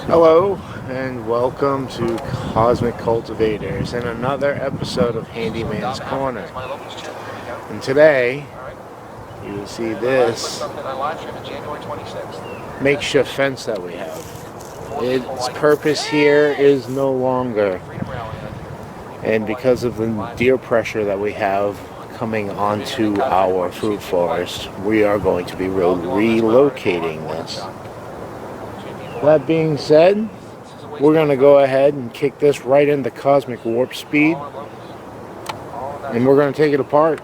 Hello and welcome to Cosmic Cultivators and another episode of Handyman's Corner. And today you will see this makeshift fence that we have. Its purpose here is no longer, and because of the deer pressure that we have coming onto our fruit forest, we are going to be relocating this. That being said, we're going to go ahead and kick this right into cosmic warp speed, and we're going to take it apart.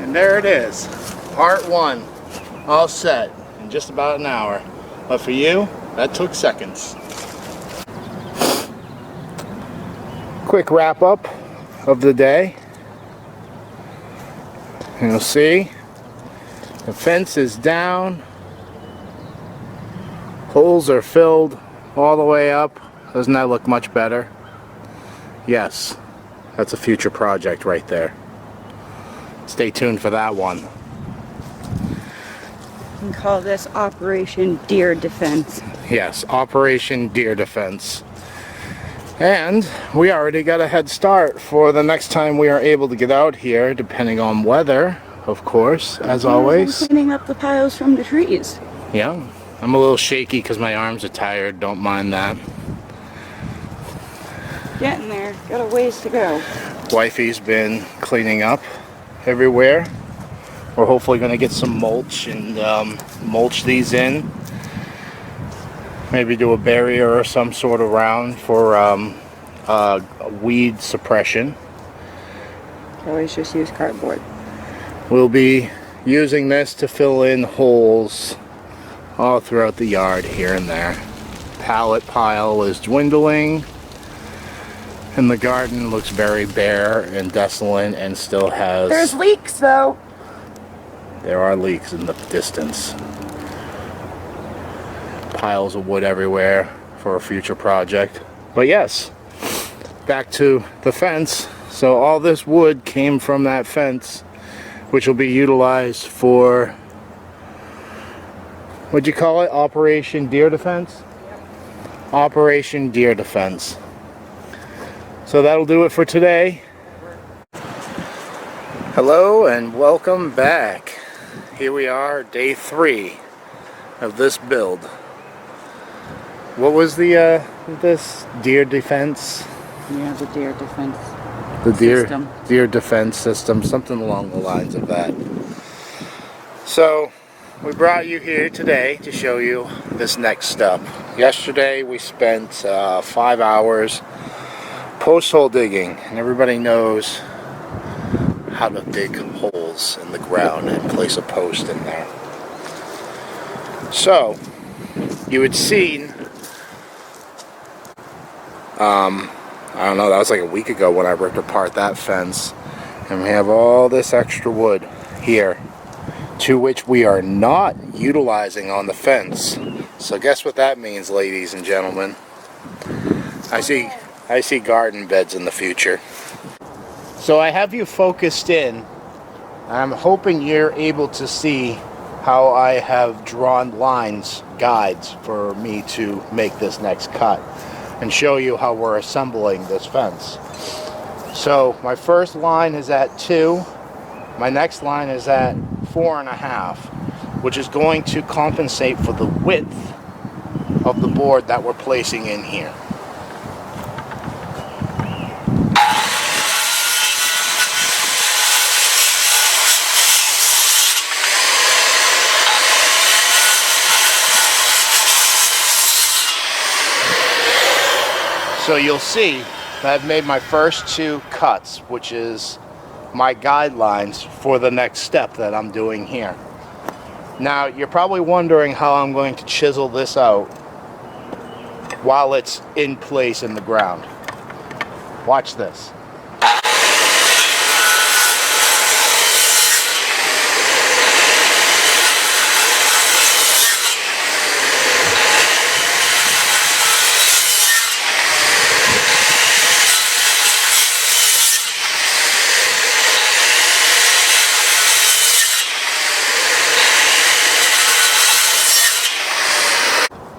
There it is, part one, all set in just about an hour. But for you, that took seconds. Quick wrap up of the day. And you'll see the fence is down, holes are filled all the way up. Doesn't that look much better? Yes, that's a future project right there. Stay tuned for that one. You can call this Operation Deer Defense. Yes, Operation Deer Defense. And we already got a head start for the next time we are able to get out here, depending on weather, of course, as always. I'm cleaning up the piles from the trees. Yeah, I'm a little shaky because my arms are tired. Don't mind that. Getting there. Got a ways to go. Wifey's been cleaning up everywhere. We're hopefully going to get some mulch and mulch these in. Maybe do a barrier or some sort of round for weed suppression. Always just use cardboard. We'll be using this to fill in holes all throughout the yard here and there. Pallet pile is dwindling, and the garden looks very bare and desolate and still has... There's leaks though! There are leaks in the distance. Piles of wood everywhere for a future project. But yes, back to the fence. So all this wood came from that fence, which will be utilized for, what'd you call it? Operation Deer Defense? Yep. Operation Deer Defense. So that'll do it for today. Hello and welcome back. Here we are, day 3 of this build. What was the this deer defense? Yeah, the deer defense. The deer defense system, something along the lines of that. So we brought you here today to show you this next step. Yesterday we spent 5 hours post hole digging, and everybody knows how to dig holes in the ground and place a post in there. So you had seen, I don't know, that was like a week ago when I ripped apart that fence, and we have all this extra wood here, to which we are not utilizing on the fence. So guess what that means, ladies and gentlemen? I see garden beds in the future. So I have you focused in. I'm hoping you're able to see how I have drawn lines, guides for me to make this next cut and show you how we're assembling this fence. So my first line is at 2, My next line is at 4.5, which is going to compensate for the width of the board that we're placing in here. So you'll see that I've made my first 2 cuts, which is my guidelines for the next step that I'm doing here. Now, you're probably wondering how I'm going to chisel this out while it's in place in the ground. Watch this.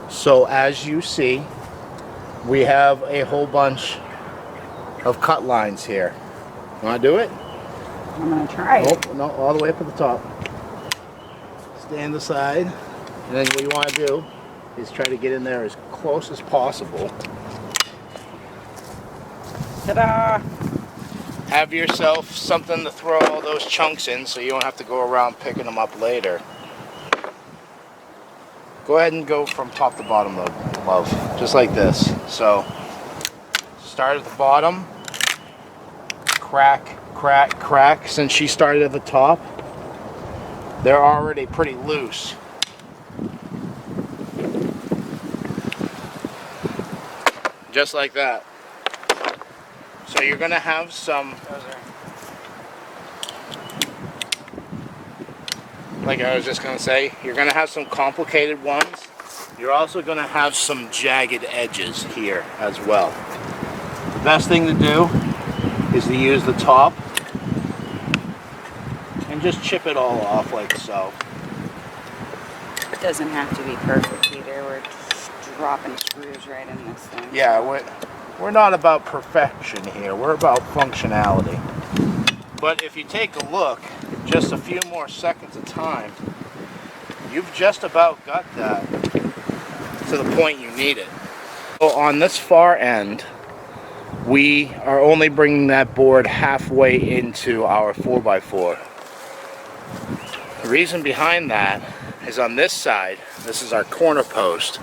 So as you see, we have a whole bunch of cut lines here. You want to do it? I'm gonna try it. Oh, no, all the way up to the top. Stand aside, and then what you want to do is try to get in there as close as possible. Ta-da! Have yourself something to throw all those chunks in so you don't have to go around picking them up later. Go ahead and go from top to bottom, love, just like this. So, start at the bottom, crack, crack, crack. Since she started at the top, they're already pretty loose. Just like that. So you're gonna have some, like I was just gonna say, you're gonna have some complicated ones. You're also gonna have some jagged edges here as well. The best thing to do is to use the top and just chip it all off like so. It doesn't have to be perfect either. We're dropping screws right in this thing. Yeah, we're not about perfection here. We're about functionality. But if you take a look, just a few more seconds of time, you've just about got that to the point you need it. So on this far end, we are only bringing that board halfway into our 4x4. The reason behind that is on this side, this is our corner post.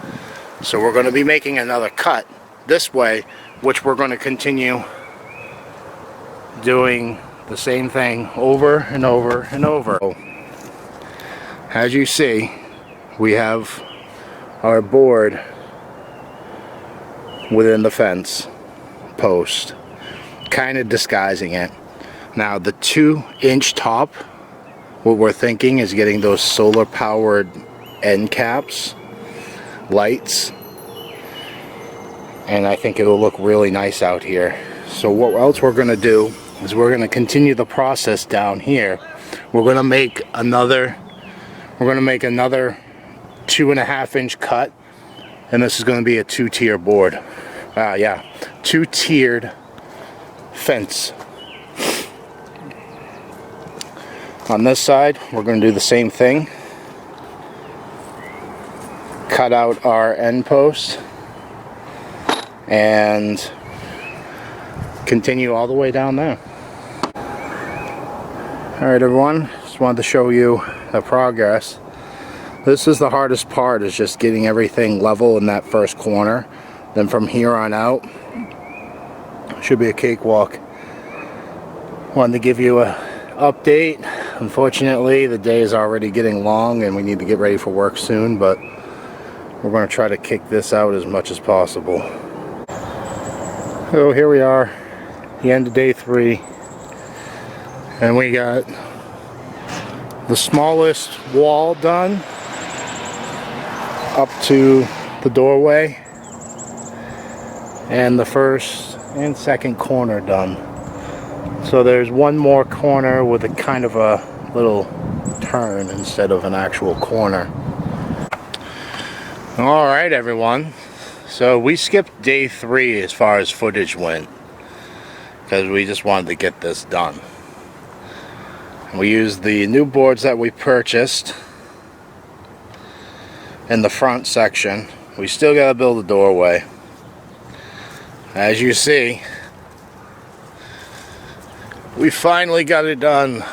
So we're going to be making another cut this way, which we're going to continue doing the same thing over and over and over. As you see, we have our board within the fence post, kind of disguising it. Now the 2-inch top, what we're thinking is getting those solar powered end caps, lights, and I think it'll look really nice out here. So what else we're going to do is we're going to continue the process down here. We're going to make another 2.5-inch cut, and this is going to be a 2-tier board. 2-tiered fence. On this side, we're going to do the same thing. Cut out our end post and continue all the way down there. Alright everyone, just wanted to show you the progress. This is the hardest part, is just getting everything level in that first corner. Then from here on out, should be a cakewalk. Wanted to give you an update. Unfortunately, the day is already getting long and we need to get ready for work soon, but we're going to try to kick this out as much as possible. So here we are, the end of day 3, and we got the smallest wall done up to the doorway, and the first and second corner done. So there's one more corner with a kind of a little turn instead of an actual corner. Alright everyone, so we skipped day 3 as far as footage went because we just wanted to get this done. We used the new boards that we purchased in the front section. We still gotta build a doorway. As you see, we finally got it done.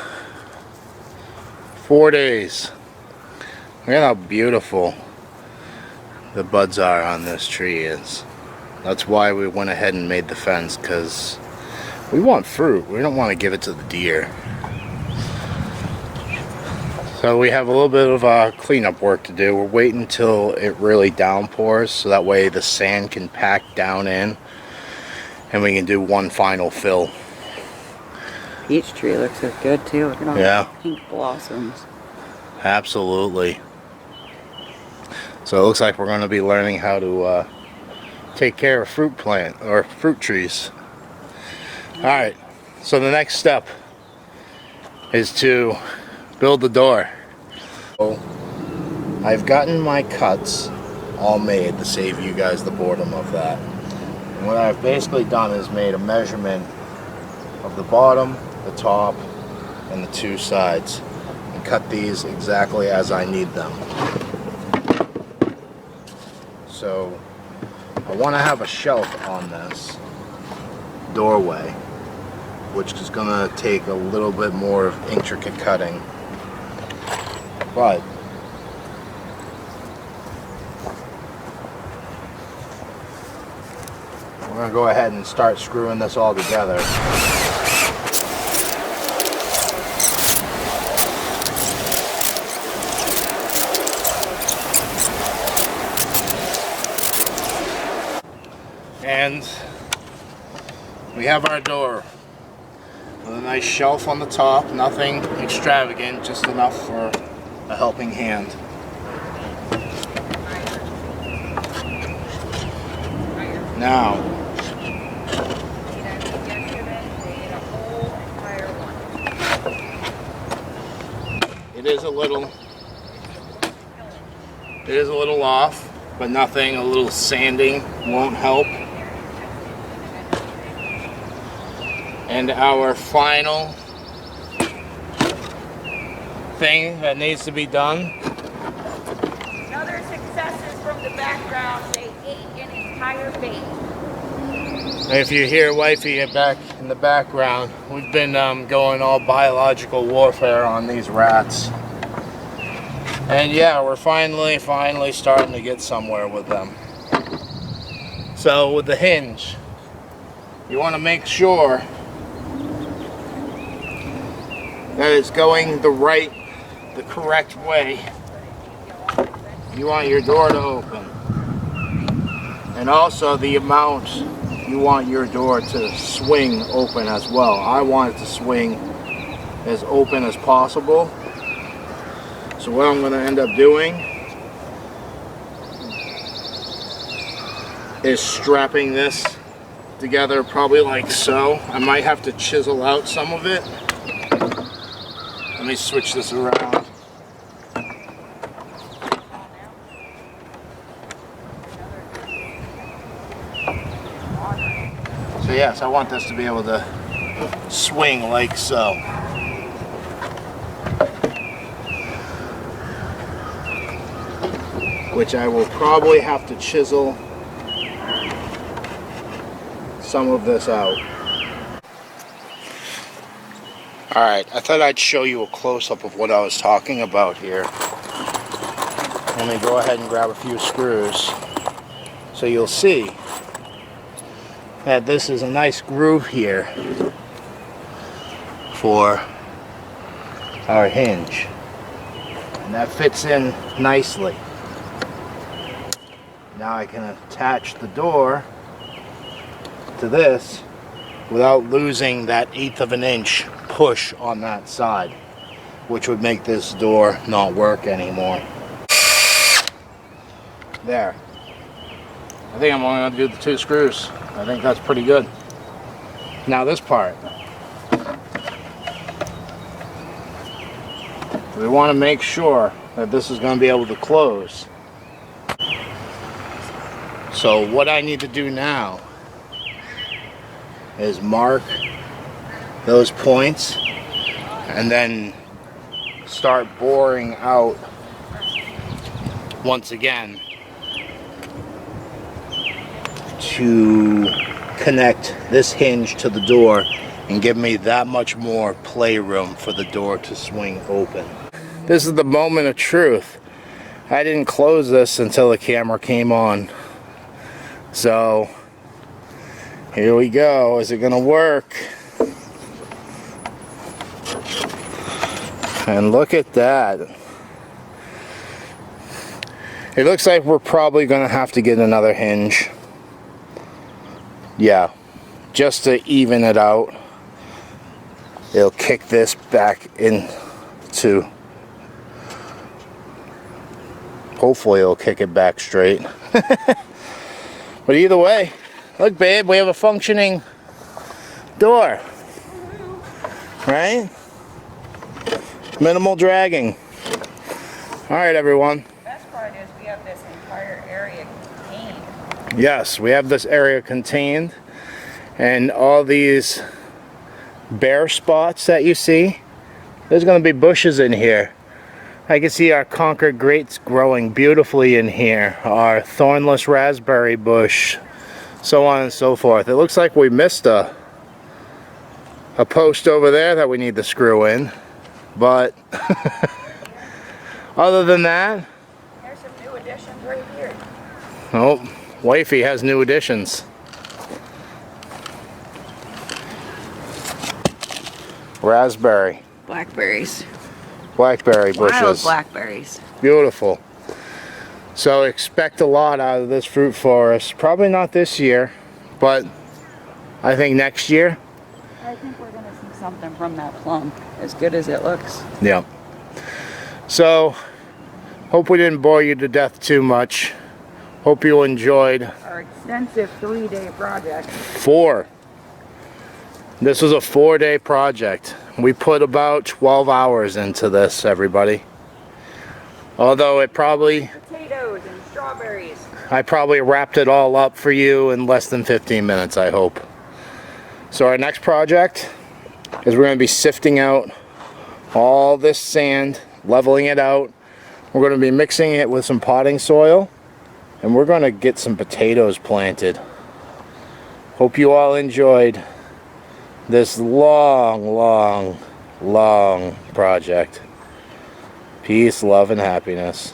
4 days. Look at how beautiful the buds are on this tree is. That's why we went ahead and made the fence, because we want fruit. We don't want to give it to the deer. So we have a little bit of cleanup work to do. We're waiting until it really downpours, so that way the sand can pack down in and we can do one final fill. Peach tree looks so good too. Look at all the pink blossoms. Absolutely. So it looks like we're going to be learning how to take care of fruit trees. Alright, so the next step is to build the door. So I've gotten my cuts all made to save you guys the boredom of that. And what I've basically done is made a measurement of the bottom, the top, and the two sides, and cut these exactly as I need them. So I want to have a shelf on this doorway, which is going to take a little bit more of intricate cutting, but we're going to go ahead and start screwing this all together. And we have our door with a nice shelf on the top, nothing extravagant, just enough for a helping hand. Now, it is a little off, but nothing, a little sanding won't help. And our final thing that needs to be done. Another success is from the background. They ate an entire bait. If you hear wifey back in the background, we've been going all biological warfare on these rats. And yeah, we're finally starting to get somewhere with them. So with the hinge, you want to make sure that it's going the correct way. You want your door to open. And also the amount you want your door to swing open as well. I want it to swing as open as possible. So what I'm going to end up doing is strapping this together probably like so. I might have to chisel out some of it. Let me switch this around. So yes, I want this to be able to swing like so. Which I will probably have to chisel some of this out. Alright, I thought I'd show you a close-up of what I was talking about here. Let me go ahead and grab a few screws so you'll see that this is a nice groove here for our hinge. And that fits in nicely. Now I can attach the door to this without losing that 1/8 of an inch push on that side, which would make this door not work anymore. There. I think I'm only going to do the 2 screws. I think that's pretty good. Now this part. We want to make sure that this is going to be able to close. So what I need to do now is mark those points and then start boring out once again to connect this hinge to the door and give me that much more playroom for the door to swing open. This is the moment of truth. I didn't close this until the camera came on. So here we go. Is it gonna work? And look at that. It looks like we're probably gonna have to get another hinge. Yeah, just to even it out. It'll kick this back into, hopefully it'll kick it back straight. But either way, look babe, we have a functioning door, right? Minimal dragging. All right, everyone. The best part is we have this entire area contained. Yes, we have this area contained, and all these bare spots that you see, there's going to be bushes in here. I can see our Concord grapes growing beautifully in here, our thornless raspberry bush, so on and so forth. It looks like we missed a post over there that we need to screw in, but other than that, There's some new additions right here. oh, wifey has new additions. Raspberry, Blackberries. blackberry Wild bushes. blackberries. Beautiful. So expect a lot out of this fruit forest. Probably not this year, but I think next year. I think we're gonna see something from that plum, as good as it looks. Yeah. So, hope we didn't bore you to death too much. Hope you enjoyed. Our extensive 3-day project. This was a 4-day project. We put about 12 hours into this, everybody. Although it probably, Potatoes and strawberries. I probably wrapped it all up for you in less than 15 minutes, I hope. So our next project is we're going to be sifting out all this sand, leveling it out. We're going to be mixing it with some potting soil, and we're going to get some potatoes planted. Hope you all enjoyed this long project. Peace, love, and happiness.